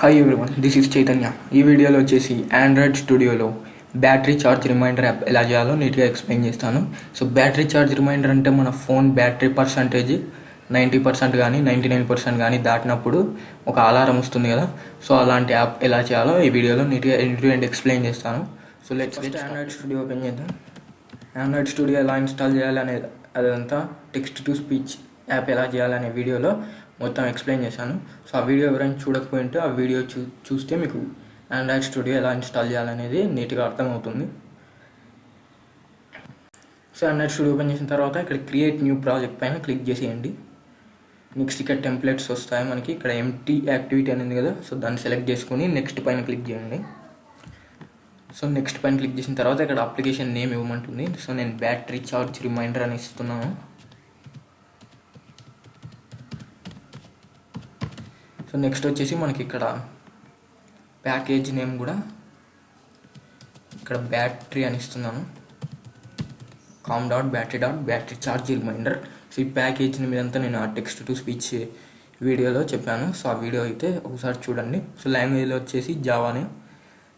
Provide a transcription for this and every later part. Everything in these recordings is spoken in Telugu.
Hi everyone, this is Chaitanya. ఈ వీడియోలో వచ్చేసి ఆండ్రాయిడ్ స్టూడియోలో బ్యాటరీ ఛార్జ్ రిమైండర్ యాప్ ఎలా చేయాలో నీట్గా ఎక్స్ప్లెయిన్ చేస్తాను. సో బ్యాటరీ ఛార్జ్ రిమైండర్ అంటే మన ఫోన్ బ్యాటరీ పర్సంటేజ్ 90% కానీ 99% కానీ దాటినప్పుడు ఒక అలారం వస్తుంది కదా. సో అలాంటి యాప్ ఎలా చేయాలో ఈ వీడియోలో నీట్గా ఎండ్ ఎక్స్ప్లెయిన్ చేస్తాను. So let's get Android studio open చేద్దాం. ఆండ్రాయిడ్ స్టూడియో ఎలా ఇన్స్టాల్ చేయాలనేది అదంతా టెక్స్ట్ టు స్పీచ్ యాప్ ఎలా చేయాలనే వీడియోలో మొత్తం ఎక్స్ప్లెయిన్ చేశాను. సో ఆ వీడియో ఎవరైనా చూడకపోయింటే ఆ వీడియో చూస్తే మీకు ఆండ్రాయిడ్ స్టూడియో ఎలా ఇన్స్టాల్ చేయాలనేది నీట్గా అర్థమవుతుంది. సో ఆండ్రాయిడ్ స్టూడియో ఓపెన్ చేసిన తర్వాత ఇక్కడ క్రియేట్ న్యూ ప్రాజెక్ట్ పైన క్లిక్ చేసేయండి. నెక్స్ట్ ఇక్కడ టెంప్లెట్స్ వస్తాయి మనకి. ఇక్కడ ఎంటీ యాక్టివిటీ అనేది కదా, సో దాన్ని సెలెక్ట్ చేసుకుని నెక్స్ట్ పైన క్లిక్ చేయండి. సో నెక్స్ట్ పైన క్లిక్ చేసిన తర్వాత ఇక్కడ అప్లికేషన్ నేమ్ ఇవ్వమంటుంది. సో నేను బ్యాటరీ ఛార్జ్ రిమైండర్ అని ఇస్తున్నాను. సో నెక్స్ట్ వచ్చేసి మనకి ఇక్కడ ప్యాకేజ్ నేమ్ కూడా ఇక్కడ బ్యాటరీ అని ఇస్తున్నాను. Battery charge reminder. సో ఈ ప్యాకేజ్ మీదంతా నేను ఆ టెక్స్ట్ టు స్పీచ్ వీడియోలో చెప్పాను. సో ఆ వీడియో అయితే ఒకసారి చూడండి. సో లాంగ్వేజ్లో వచ్చేసి జావానే.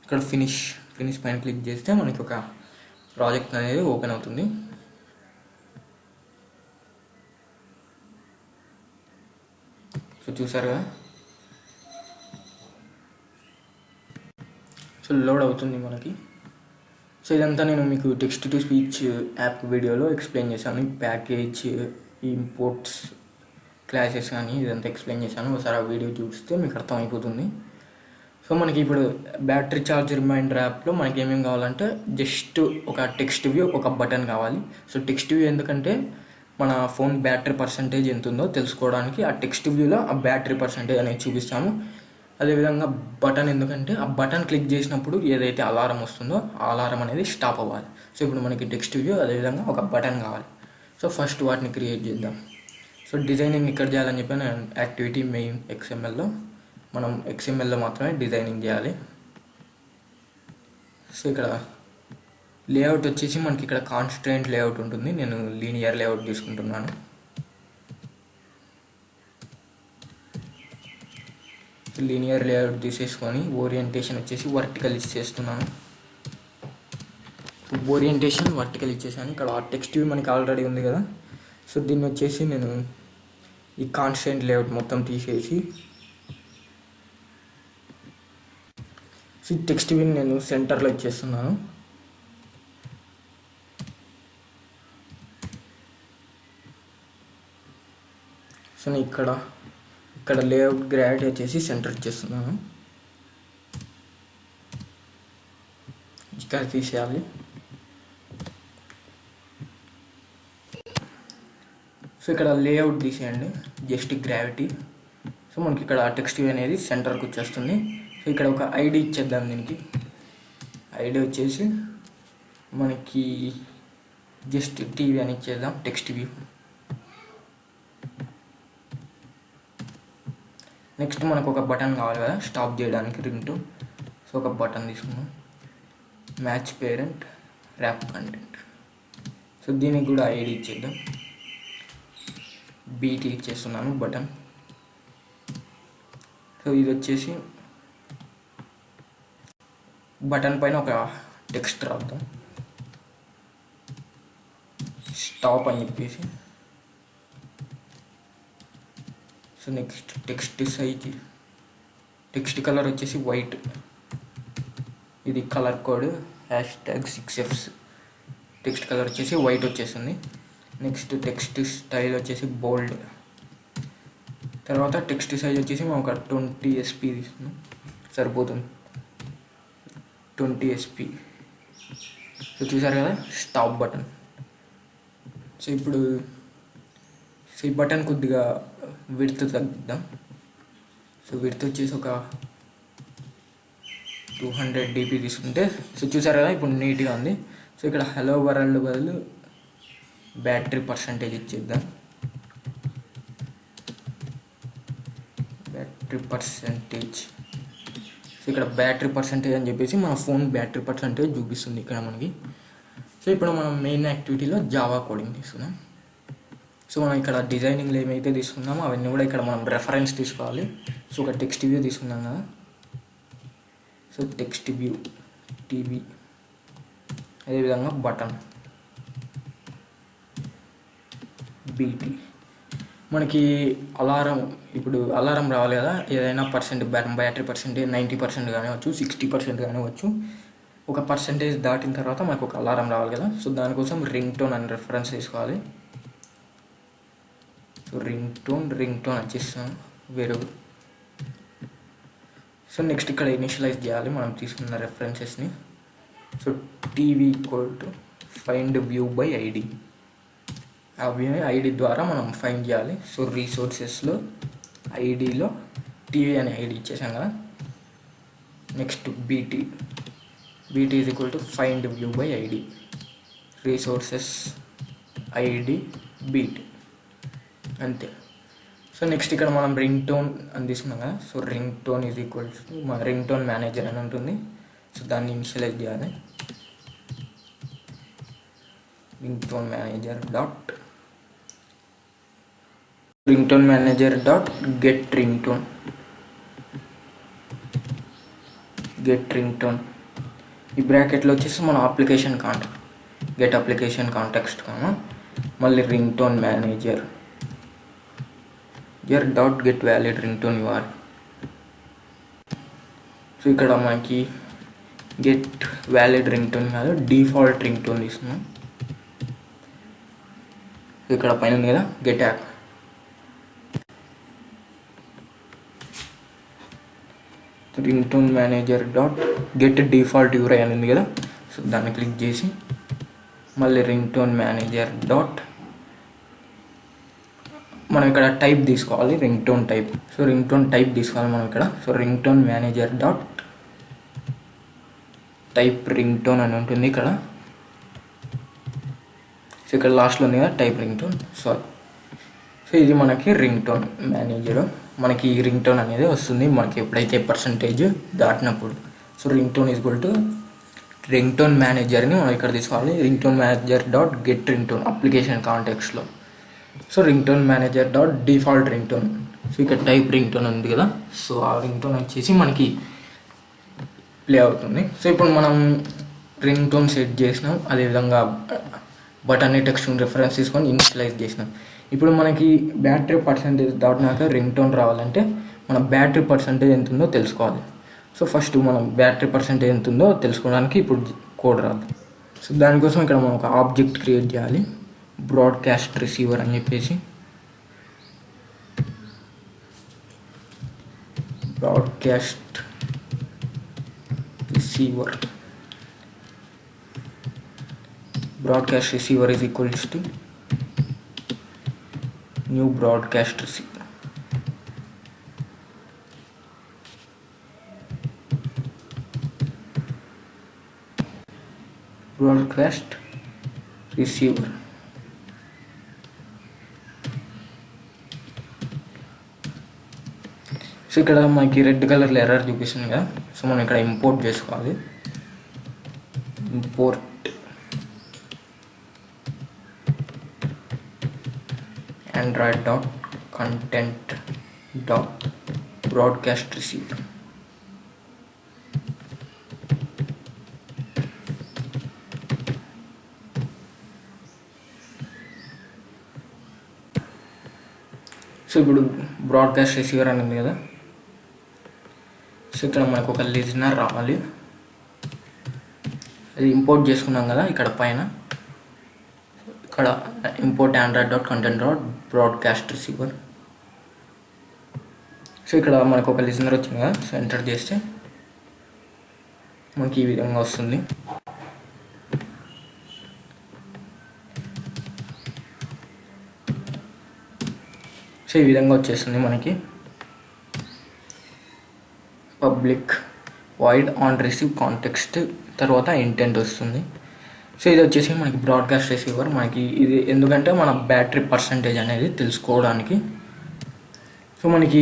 ఇక్కడ ఫినిష్ పైన క్లిక్ చేస్తే మనకి ఒక ప్రాజెక్ట్ అనేది ఓపెన్ అవుతుంది. సో చూసారుగా, సో లోడ్ అవుతుంది మనకి. సో ఇదంతా నేను మీకు టెక్స్ట్ టు స్పీచ్ యాప్ వీడియోలో ఎక్స్ప్లెయిన్ చేశాను. ప్యాకేజ్, ఇంపోర్ట్స్, క్లాసెస్ కానీ ఇదంతా ఎక్స్ప్లెయిన్ చేశాను. ఒకసారి ఆ వీడియో చూస్తే మీకు అర్థమైపోతుంది. సో మనకి ఇప్పుడు బ్యాటరీ ఛార్జ్ రిమైండర్ యాప్లో మనకి ఏమేమి కావాలంటే జస్ట్ ఒక టెక్స్ట్ వ్యూ, ఒక బటన్ కావాలి. సో టెక్స్ట్ వ్యూ ఎందుకంటే మన ఫోన్ బ్యాటరీ పర్సంటేజ్ ఎంత ఉందో తెలుసుకోవడానికి ఆ టెక్స్ట్ వ్యూలో ఆ బ్యాటరీ పర్సంటేజ్ అనేది చూపిస్తాము. అదేవిధంగా బటన్ ఎందుకంటే ఆ బటన్ క్లిక్ చేసినప్పుడు ఏదైతే అలారం వస్తుందో ఆ అలారం అనేది స్టాప్ అవ్వాలి. సో ఇప్పుడు మనకి టెక్స్ట్ వ్యూ, అదేవిధంగా ఒక బటన్ కావాలి. సో ఫస్ట్ వాటిని క్రియేట్ చేద్దాం. సో డిజైనింగ్ ఇక్కడ చేయాలని చెప్పి నేను యాక్టివిటీ మెయిన్ XMLలో మనం XMLలో మాత్రమే డిజైనింగ్ చేయాలి. సో ఇక్కడ లేఅవుట్ వచ్చేసి మనకి ఇక్కడ కాన్స్ట్రెంట్ లేఅవుట్ ఉంటుంది. నేను లీనియర్ లేఅవుట్ తీసుకుంటున్నాను. లీనియర్ లేఅవుట్ తీసేసుకొని ఓరియంటేషన్ వచ్చేసి వర్టికల్ ఇచ్చేస్తున్నాను. ఓరియంటేషన్ వర్టికల్ ఇచ్చేసాను. ఇక్కడ ఆ టెక్స్ట్ మనకి ఆల్రెడీ ఉంది కదా. సో దీన్ని వచ్చేసి నేను ఈ కాన్స్టెంట్ లేఅవుట్ మొత్తం తీసేసి టెక్స్ట్ వ్యూని నేను సెంటర్లో ఇచ్చేస్తున్నాను. సో నేను ఇక్కడ లేఅవుట్ గ్రాడ్ వచ్చేసి సెంటర్ ఇచ్చేస్తున్నాను. ఇక్కడ తీసేయాలి. సో ఇక్కడ లేఅవుట్ తీసేయండి, జస్ట్ గ్రావిటీ. సో మనకి ఇక్కడ టెక్స్ట్ వ్యూ అనేది సెంటర్కి వచ్చేస్తుంది. సో ఇక్కడ ఒక ఐడి ఇచ్చేద్దాం. దీనికి ఐడి వచ్చేసి మనకి జస్ట్ టీవీ అని ఇచ్చేద్దాం, టెక్స్ట్ వ్యూ. నెక్స్ట్ మనకు ఒక బటన్ కావాలి కదా స్టాప్ చేయడానికి, రింగ్టోన్. సో ఒక బటన్ తీసుకున్నాం. Match parent, wrap content. So దీనికి కూడా ఐడి ఇచ్చేద్దాం, బీటీ ఇచ్చేస్తున్నాను బటన్. సో ఇది వచ్చేసి బటన్ పైన ఒక టెక్స్ట్ రాద్దాం, స్టాప్ అని చెప్పేసి. So next text size, text colour వచ్చేసి వైట్. ఇది colour code #6Fs. Text colour వచ్చేసి వైట్ వచ్చేసింది. నెక్స్ట్ టెక్స్ట్ స్టైల్ వచ్చేసి బోల్డ్. తర్వాత టెక్స్ట్ సైజ్ వచ్చేసి మనం ఒక 20 SP తీసుకున్నాం, సరిపోతుంది 20 SP. సో చూసారు కదా స్టాప్ బటన్. సో ఇప్పుడు ఈ బటన్ కొద్దిగా విడ్త్ తగ్గిద్దాం. సో విడ్త్ వచ్చేసి ఒక 200 dp తీసుకుంటే సో చూసారు కదా ఇప్పుడు నీట్గా ఉంది. సో ఇక్కడ హలో వరల్డ్ బదులు బ్యాటరీ పర్సంటేజ్ ఇచ్చేద్దాం. Battery percentage. సో ఇక్కడ బ్యాటరీ పర్సంటేజ్ అని చెప్పేసి మన ఫోన్ బ్యాటరీ పర్సంటేజ్ చూపిస్తుంది ఇక్కడ మనకి. సో ఇప్పుడు మనం మెయిన్ యాక్టివిటీలో జావా కోడింగ్ తీసుకున్నాం. సో మనం ఇక్కడ డిజైనింగ్లో ఏమైతే తీసుకున్నామో అవన్నీ కూడా ఇక్కడ మనం రెఫరెన్స్ తీసుకోవాలి. సో ఒక టెక్స్ట్ వ్యూ తీసుకున్నాం కదా, సో టెక్స్ట్ వ్యూ టీవీ, అదేవిధంగా బటన్ బీటీ. మనకి అలారం, ఇప్పుడు అలారం రావాలి కదా, ఏదైనా బ్యాటరీ పర్సెంటేజ్ 90% కానివచ్చు, 60% కానివచ్చు. ఒక పర్సెంటేజ్ దాటిన తర్వాత మనకు ఒక అలారం రావాలి కదా, సో దానికోసం రింగ్ టోన్ అని రెఫరెన్స్ తీసుకోవాలి. సో రింగ్ టోన్ వచ్చేస్తాం వేరే. సో నెక్స్ట్ ఇక్కడ ఇనిషియలైజ్ చేయాలి మనం తీసుకున్న రెఫరెన్సెస్ని. So TV equal to find view by ID, ఆ వ్యూ ఐడి ద్వారా మనం ఫైండ్ చేయాలి. సో రీసోర్సెస్లో ఐడిలో టీవీ అనే ఐడి ఇచ్చేసాం కదా. Next BT is equal to find view by ID, resources ID BT, అంతే. సో నెక్స్ట్ ఇక్కడ మనం రింగ్ టోన్ అని తీసుకున్నాం కదా. So ring tone is equal to మా రింగ్ టోన్ మేనేజర్ అని ఉంటుంది. సో దాన్ని ఇనిషియలైజ్ చేయాలి. Ring tone manager dot get ring tone. ఈ బ్రాకెట్లో వచ్చేసి మన గెట్ అప్లికేషన్ కాంటెక్స్ట్ కాను, మళ్ళీ ring tone manager dot get valid ring tone URL. So ఇక్కడ మనకి గెట్ వ్యాలిడ్ రింగ్ టోన్ కాదు, డిఫాల్ట్ రింగ్ టోన్ తీసుకున్నాం. సో ఇక్కడ పైన ఉంది కదా get app, ring tone manager dot get default URI అని ఉంది కదా. సో దాన్ని క్లిక్ చేసి మళ్ళీ రింగ్ టోన్ మేనేజర్ డాట్ మనం ఇక్కడ టైప్ తీసుకోవాలి, ring tone type. So ring tone type తీసుకోవాలి మనం ఇక్కడ. So ring tone manager dot type ring tone అని ఉంటుంది ఇక్కడ. సో ఇక్కడ లాస్ట్లో ఉంది కదా టైప్ రింగ్ టోన్. సో ఇది మనకి రింగ్ టోన్ మేనేజర్. మనకి ఈ రింగ్ టోన్ అనేది వస్తుంది మనకి ఎప్పుడైతే పర్సంటేజ్ దాటినప్పుడు. So ring tone is equal to ring tone మేనేజర్ని మనం ఇక్కడ తీసుకోవాలి. Ring tone manager dot get ring tone application కాంటెక్స్ట్లో. So ring tone manager dot default ring tone. So ఇక్కడ టైప్ రింగ్ టోన్ ఉంది కదా. సో ఆ రింగ్ టోన్ వచ్చేసి మనకి ప్లే అవుతుంది. సో ఇప్పుడు మనం రింగ్ టోన్ సెట్ చేసినాం, అదేవిధంగా బటన్ టెక్స్ట్ రెఫరెన్స్ తీసుకొని ఇనిషియలైజ్ చేసినాం. ఇప్పుడు మనకి బ్యాటరీ పర్సంటేజ్ దాటినాక రింగ్ టోన్ రావాలంటే మన బ్యాటరీ పర్సంటేజ్ ఎంత ఉందో తెలుసుకోవాలి. సో ఫస్ట్ మనం బ్యాటరీ పర్సంటేజ్ ఎంత ఉందో తెలుసుకోవడానికి ఇప్పుడు కోడ్ రాదు. సో దానికోసం ఇక్కడ మనం ఒక ఆబ్జెక్ట్ క్రియేట్ చేయాలి, బ్రాడ్కాస్ట్ రిసీవర్ అని చెప్పేసి. Broadcast receiver is equals to new broadcast receiver. Broadcast receiver. So ఇక్కడ మనకి రెడ్ కలర్లో ఎర్రర్ చూపిస్తుంది కదా. సో మనం ఇక్కడ ఇంపోర్ట్ చేసుకోవాలి. Import android.content.broadcast receiver. సో ఇప్పుడు బ్రాడ్కాస్ట్ రిసీవర్ అని ఉంది కదా. సో ఇక్కడ మనకు ఒక లిజనర్ రావాలి, అది ఇంపోర్ట్ చేసుకున్నాం కదా. ఇక్కడ పైన ఇక్కడ ఇంపోర్ట్ android.content.broadcast receiver. సో ఇక్కడ మనకు ఒక లిజనర్ వచ్చింది కదా. సో ఎంటర్ చేస్తే మనకి ఈ విధంగా వస్తుంది. సో ఈ విధంగా వచ్చేస్తుంది మనకి. Public void on receive context తర్వాత ఇంటెంట్ వస్తుంది. సో ఇది వచ్చేసి మనకి బ్రాడ్కాస్ట్ రిసీవర్. మనకి ఇది ఎందుకంటే మన బ్యాటరీ పర్సంటేజ్ అనేది తెలుసుకోవడానికి. సో మనకి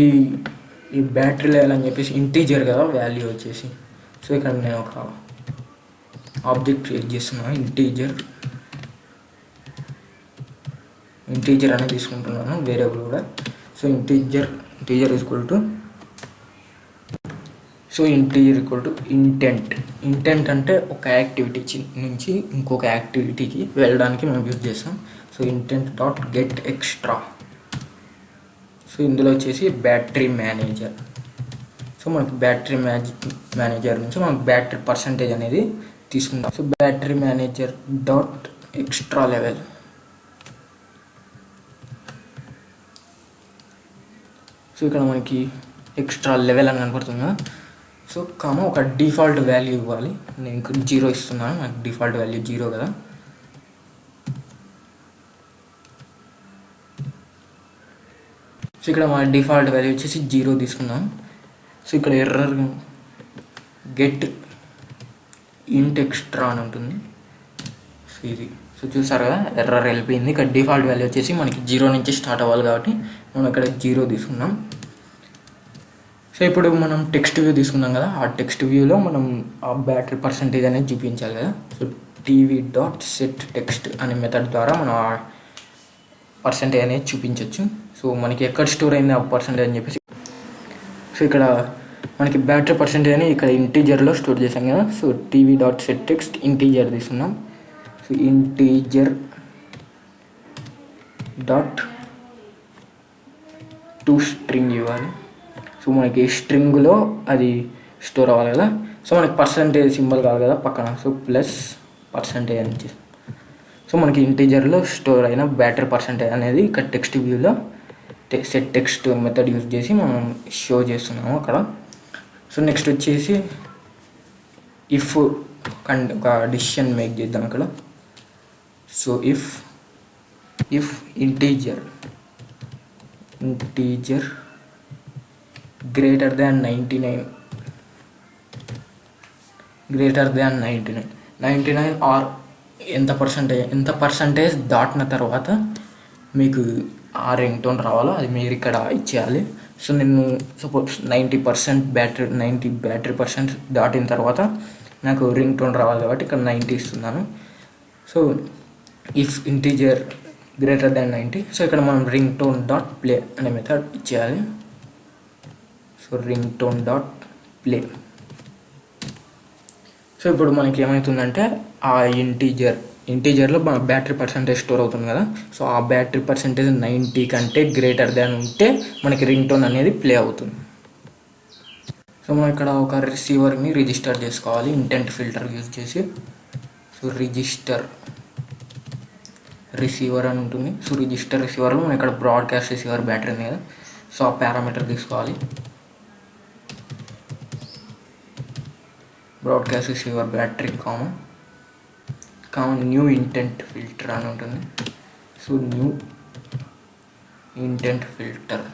ఈ బ్యాటరీ లెవెల్ అని చెప్పేసి ఇంటీజర్ కదా వాల్యూ వచ్చేసి. సో ఇక్కడ నేను ఒక ఆబ్జెక్ట్ క్రియేట్ చేస్తున్నాను, ఇంటీజర్ అనేది తీసుకుంటున్నాను వేరియబుల్ కూడా. So integer equal to so integer equal to intent అంటే ఒక యాక్టివిటీ నుంచి ఇంకొక యాక్టివిటీకి వెళ్ళడానికి మనం యూజ్ చేస్తాం. So intent dot get extra. So ఇందులో వచ్చేసి బ్యాటరీ మేనేజర్. సో మనకి బ్యాటరీ మేనేజర్ నుంచి మనకు బ్యాటరీ పర్సంటేజ్ అనేది తీసుకుంటాం. So battery manager dot extra level. So ఇక్కడ మనకి ఎక్స్ట్రా లెవెల్ అని కనపడుతుంది కదా. సో ఒక డిఫాల్ట్ వాల్యూ ఇవ్వాలి. నేను 0 ఇస్తున్నాను, నాకు డిఫాల్ట్ వాల్యూ 0 కదా. సో ఇక్కడ మన డిఫాల్ట్ వాల్యూ వచ్చేసి 0 తీసుకున్నాం. సో ఇక్కడ ఎర్రర్ గెట్ ఇంట్ ఎక్స్ట్రా అని ఉంటుంది. సో ఇది చూసారు కదా, ఎర్రర్ వెళ్ళిపోయింది. ఇక్కడ డిఫాల్ట్ వాల్యూ వచ్చేసి మనకి 0 నుంచి స్టార్ట్ అవ్వాలి కాబట్టి మనం ఇక్కడ 0 తీసుకున్నాం. సో ఇప్పుడు మనం టెక్స్ట్ వ్యూ తీసుకున్నాం కదా, ఆ టెక్స్ట్ వ్యూలో మనం ఆ బ్యాటరీ పర్సంటేజ్ అనేది చూపించాలి కదా. So TV dot set text అనే మెథడ్ ద్వారా మనం ఆ పర్సంటేజ్ అనేది చూపించవచ్చు. సో మనకి ఎక్కడ స్టోర్ అయింది ఆ పర్సంటేజ్ అని చెప్పేసి. సో ఇక్కడ మనకి బ్యాటరీ పర్సంటేజ్ అని ఇక్కడ ఇంటీజర్లో స్టోర్ చేసాం కదా. So TV dot set text integer తీసుకున్నాం. So integer dot to string ఇవ్వాలి. సో మనకి స్ట్రింగ్లో అది స్టోర్ అవ్వాలి కదా. సో మనకి పర్సంటేజ్ సింబల్ కావాలి కదా పక్కన. సో ప్లస్ పర్సంటేజ్ అని ఇచ్చేసి సో మనకి ఇంటీజర్లో స్టోర్ అయిన బ్యాటరీ పర్సంటేజ్ అనేది ఇక్కడ టెక్స్ట్ వ్యూలో సెట్ టెక్స్ట్ మెథడ్ యూజ్ చేసి మనం షో చేస్తున్నాము అక్కడ. సో నెక్స్ట్ వచ్చేసి ఇఫ్ ఒక డిసిషన్ మేక్ చేద్దాం ఇక్కడ. So if integer greater than 99 or ఎంత పర్సంటేజ్ దాటిన తర్వాత మీకు ఆ రింగ్ టోన్ రావాలో అది మీరు ఇక్కడ ఇచ్చేయాలి. సో నేను సపోజ్ 90% బ్యాటరీ పర్సెంట్ దాటిన తర్వాత నాకు రింగ్ టోన్ రావాలి కాబట్టి ఇక్కడ 90 ఇస్తున్నాను. So if integer greater than 90, so ఇక్కడ మనం రింగ్ టోన్ డాట్ ప్లే అనే మెథడ్ ఇచ్చేయాలి. So ring tone dot play. So ఇప్పుడు మనకి ఏమవుతుందంటే ఆ ఇంటీజర్లో మన బ్యాటరీ పర్సంటేజ్ స్టోర్ అవుతుంది కదా. సో ఆ బ్యాటరీ పర్సంటేజ్ 90 కంటే గ్రేటర్ దాన్ ఉంటే మనకి రింగ్ టోన్ అనేది ప్లే అవుతుంది. సో మనం ఇక్కడ ఒక రిసీవర్ని రిజిస్టర్ చేసుకోవాలి ఇంటెంట్ ఫిల్టర్ యూజ్ చేసి. సో రిజిస్టర్ రిసీవర్ అని ఉంటుంది. సో రిజిస్టర్ రిసీవర్లో మనం ఇక్కడ బ్రాడ్కాస్ట్ రిసీవర్ బ్యాటరీ ఉంది కదా. సో ఆ పారామీటర్ తీసుకోవాలి. Broadcast receiver battery common new intent filter అని ఉంటుంది. So new intent filter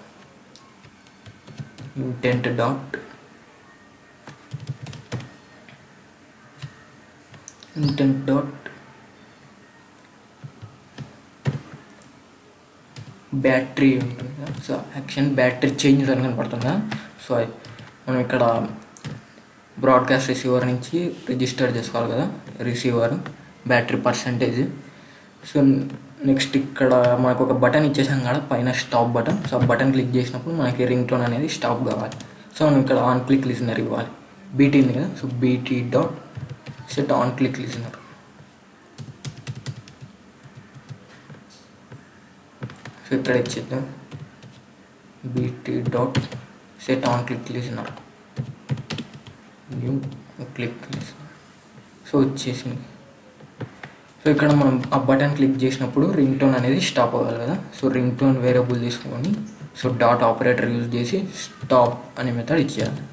intent dot battery ఉంటుంది కదా. సో యాక్షన్ బ్యాటరీ చేంజ్ అని కనపడుతుందా. సో మనం ఇక్కడ బ్రాడ్కాస్ట్ రిసీవర్ నుంచి రిజిస్టర్ చేసుకోవాలి కదా receiver battery percentage. So next ఇక్కడ మనకు ఒక బటన్ ఇచ్చేసాం కదా పైన స్టాప్ బటన్. సో ఆ బటన్ క్లిక్ చేసినప్పుడు మనకి రింగ్ టోన్ అనేది స్టాప్ కావాలి. సో మనం ఇక్కడ ఆన్ క్లిక్ లిజనర్ ఇవ్వాలి. బీటీ ఉంది కదా. So BT dot set on click listener. So ఇక్కడ ఇచ్చేద్దాం BT dot set on click listener new click listener. So వచ్చేసింది. సో ఇక్కడ మనం ఆ బటన్ క్లిక్ చేసినప్పుడు రింగ్ టోన్ అనేది స్టాప్ అవ్వాలి కదా. సో రింగ్ టోన్ వేరియబుల్ తీసుకొని సో డాట్ ఆపరేటర్ యూజ్ చేసి స్టాప్ అనే మెథడ్ ఇచ్చేయాలి.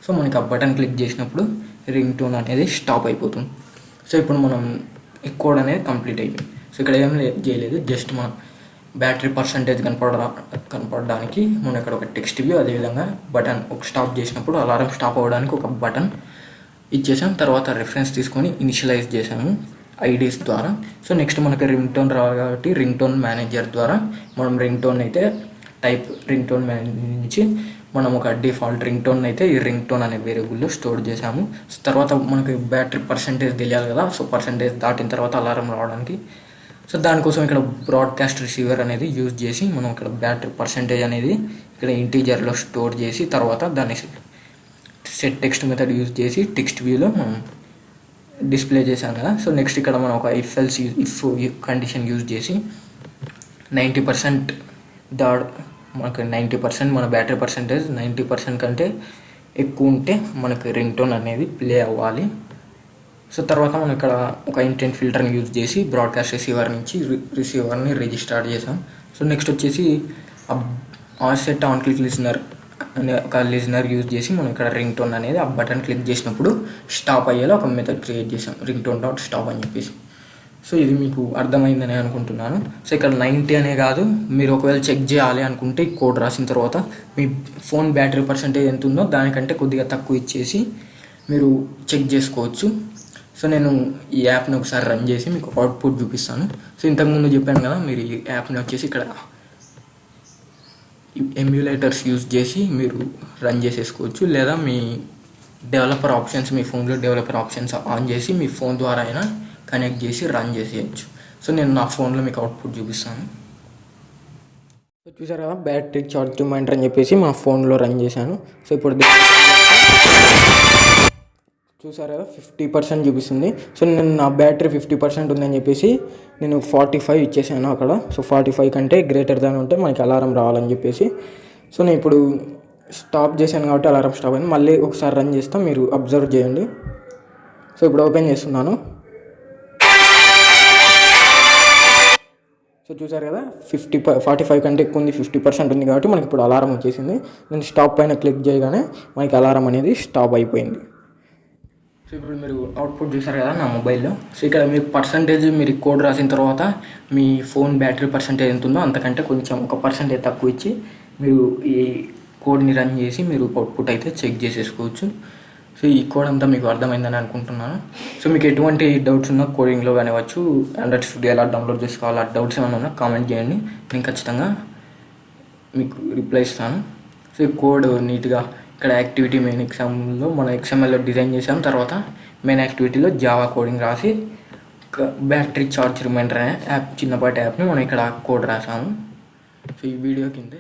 సో మనకి ఆ బటన్ క్లిక్ చేసినప్పుడు రింగ్ టోన్ అనేది స్టాప్ అయిపోతుంది. సో ఇప్పుడు మనం ఈ కోడ్ అనేది కంప్లీట్ అయిపోయింది. సో ఇక్కడ ఏం చేయలేదు, జస్ట్ మనం బ్యాటరీ పర్సంటేజ్ కనపడడానికి మనం ఇక్కడ ఒక టెక్స్ట్ వ్యూ, అదేవిధంగా బటన్ ఒక స్టాప్ చేసినప్పుడు అలారం స్టాప్ అవ్వడానికి ఒక బటన్ ఇచ్చేసాం. తర్వాత రెఫరెన్స్ తీసుకొని ఇనిషియలైజ్ చేసాము ఐడీస్ ద్వారా. సో నెక్స్ట్ మనకి రింగ్ టోన్ రావాలి కాబట్టి రింగ్ టోన్ మేనేజర్ ద్వారా మనం రింగ్ టోన్ అయితే రింగ్ టోన్ మేనేజర్ నుంచి మనం ఒక డిఫాల్ట్ రింగ్ టోన్ అయితే ఈ రింగ్ టోన్ అనే వేరియబుల్లో స్టోర్ చేసాము. తర్వాత మనకి బ్యాటరీ పర్సంటేజ్ తెలియాలి కదా. సో పర్సంటేజ్ దాటిన తర్వాత అలారం రావడానికి సో దానికోసం ఇక్కడ బ్రాడ్కాస్ట్ రిసీవర్ అనేది యూజ్ చేసి మనం ఇక్కడ బ్యాటరీ పర్సంటేజ్ అనేది ఇక్కడ ఇంటీజర్లో స్టోర్ చేసి తర్వాత దాన్ని సెట్ టెక్స్ట్ మెథడ్ యూజ్ చేసి టెక్స్ట్ వ్యూలో మనం డిస్ప్లే చేశాం కదా. సో నెక్స్ట్ ఇక్కడ మనం ఒక ఇఫ్ కండిషన్ యూజ్ చేసి 90% మనకు 90% మన బ్యాటరీ పర్సంటేజ్ 90% కంటే ఎక్కువ ఉంటే మనకు రింగ్ టోన్ అనేది ప్లే అవ్వాలి. సో తర్వాత మనం ఇక్కడ ఒక ఇంటెంట్ ఫిల్టర్ని యూజ్ చేసి బ్రాడ్కాస్ట్ రిసీవర్ నుంచి రిసీవర్ని రిజిస్టర్ చేసాం. సో నెక్స్ట్ వచ్చేసి ఆన్సెట్ ఆన్ క్లిక్ లిజనర్ అనే ఒక లిజనర్ యూజ్ చేసి మనం ఇక్కడ రింగ్ టోన్ అనేది ఆ బటన్ క్లిక్ చేసినప్పుడు స్టాప్ అయ్యేలా ఒక మెథడ్ క్రియేట్ చేసాం, రింగ్ టోన్ డాట్ స్టాప్ అని చెప్పేసి. సో ఇది మీకు అర్థమైందని అనుకుంటున్నాను. సో ఇక్కడ 90 అనే కాదు, మీరు ఒకవేళ చెక్ చేయాలి అనుకుంటే ఈ కోడ్ రాసిన తర్వాత మీ ఫోన్ బ్యాటరీ పర్సంటేజ్ ఎంత ఉందో దానికంటే కొద్దిగా తక్కువ ఇచ్చేసి మీరు చెక్ చేసుకోవచ్చు. సో నేను ఈ యాప్ని ఒకసారి రన్ చేసి మీకు అవుట్పుట్ చూపిస్తాను. సో ఇంతకుముందు చెప్పాను కదా, మీరు ఈ యాప్ని వచ్చేసి ఇక్కడ ఎమ్యులేటర్స్ యూజ్ చేసి మీరు రన్ చేసేసుకోవచ్చు, లేదా మీ డెవలపర్ ఆప్షన్స్, మీ ఫోన్లో డెవలపర్ ఆప్షన్స్ ఆన్ చేసి మీ ఫోన్ ద్వారా అయినా కనెక్ట్ చేసి రన్ చేసేయచ్చు. సో నేను నా ఫోన్లో మీకు అవుట్పుట్ చూపిస్తాను. చూసారా, బ్యాటరీ చార్జ్ రిమైండర్ అని చెప్పేసి మా ఫోన్లో రన్ చేశాను. సో ఇప్పుడు చూసారా 50% చూపిస్తుంది. సో నేను నా బ్యాటరీ 50% ఉందని చెప్పేసి నేను 45 ఇచ్చేసాను అక్కడ. సో 45 కంటే గ్రేటర్ దాన్ ఉంటే మనకి అలారం రావాలని చెప్పేసి. సో నేను ఇప్పుడు స్టాప్ చేశాను కాబట్టి అలారం స్టాప్ అయింది. మళ్ళీ ఒకసారి రన్ చేస్తాను, మీరు అబ్జర్వ్ చేయండి. సో ఇప్పుడు ఓపెన్ చేస్తున్నాను. సో చూసారు కదా, 45 కంటే ఎక్కువ ఉంది, 50% ఉంది కాబట్టి మనకి ఇప్పుడు అలారం వచ్చేసింది. నేను స్టాప్ పైన క్లిక్ చేయగానే మనకి అలారం అనేది స్టాప్ అయిపోయింది. సో ఇప్పుడు మీరు అవుట్పుట్ చూసారు కదా నా మొబైల్లో. సో ఇక్కడ మీరు పర్సంటేజ్, మీరు కోడ్ రాసిన తర్వాత మీ ఫోన్ బ్యాటరీ పర్సంటేజ్ ఎంత ఉందో అంతకంటే కొంచెం 1% తక్కువ ఇచ్చి మీరు ఈ కోడ్ని రన్ చేసి మీరు అవుట్పుట్ అయితే చెక్ చేసేసుకోవచ్చు. సో ఈ కోడ్ అంతా మీకు అర్థమైందని అనుకుంటున్నాను. సో మీకు ఎటువంటి డౌట్స్ ఉన్నా కోడింగ్లో కానివచ్చు, ఆండ్రాయిడ్ స్టూడియో ఎలా డౌన్లోడ్ చేసుకోవాలి, ఆ డౌట్స్ ఏమైనా ఉన్నా కామెంట్ చేయండి, నేను ఖచ్చితంగా మీకు రిప్లై ఇస్తాను. సో ఈ కోడ్ నీట్గా ఇక్కడ యాక్టివిటీ మెయిన్ ఎగ్జామ్లో మనం XML డిజైన్ చేసాం. తర్వాత మెయిన్ యాక్టివిటీలో జావా కోడింగ్ రాసి బ్యాటరీ చార్జ్ రిమైండర్ అనే యాప్, చిన్నపాటి యాప్ని మనం ఇక్కడ కోడ్ రాసాము. సో ఈ వీడియో కింద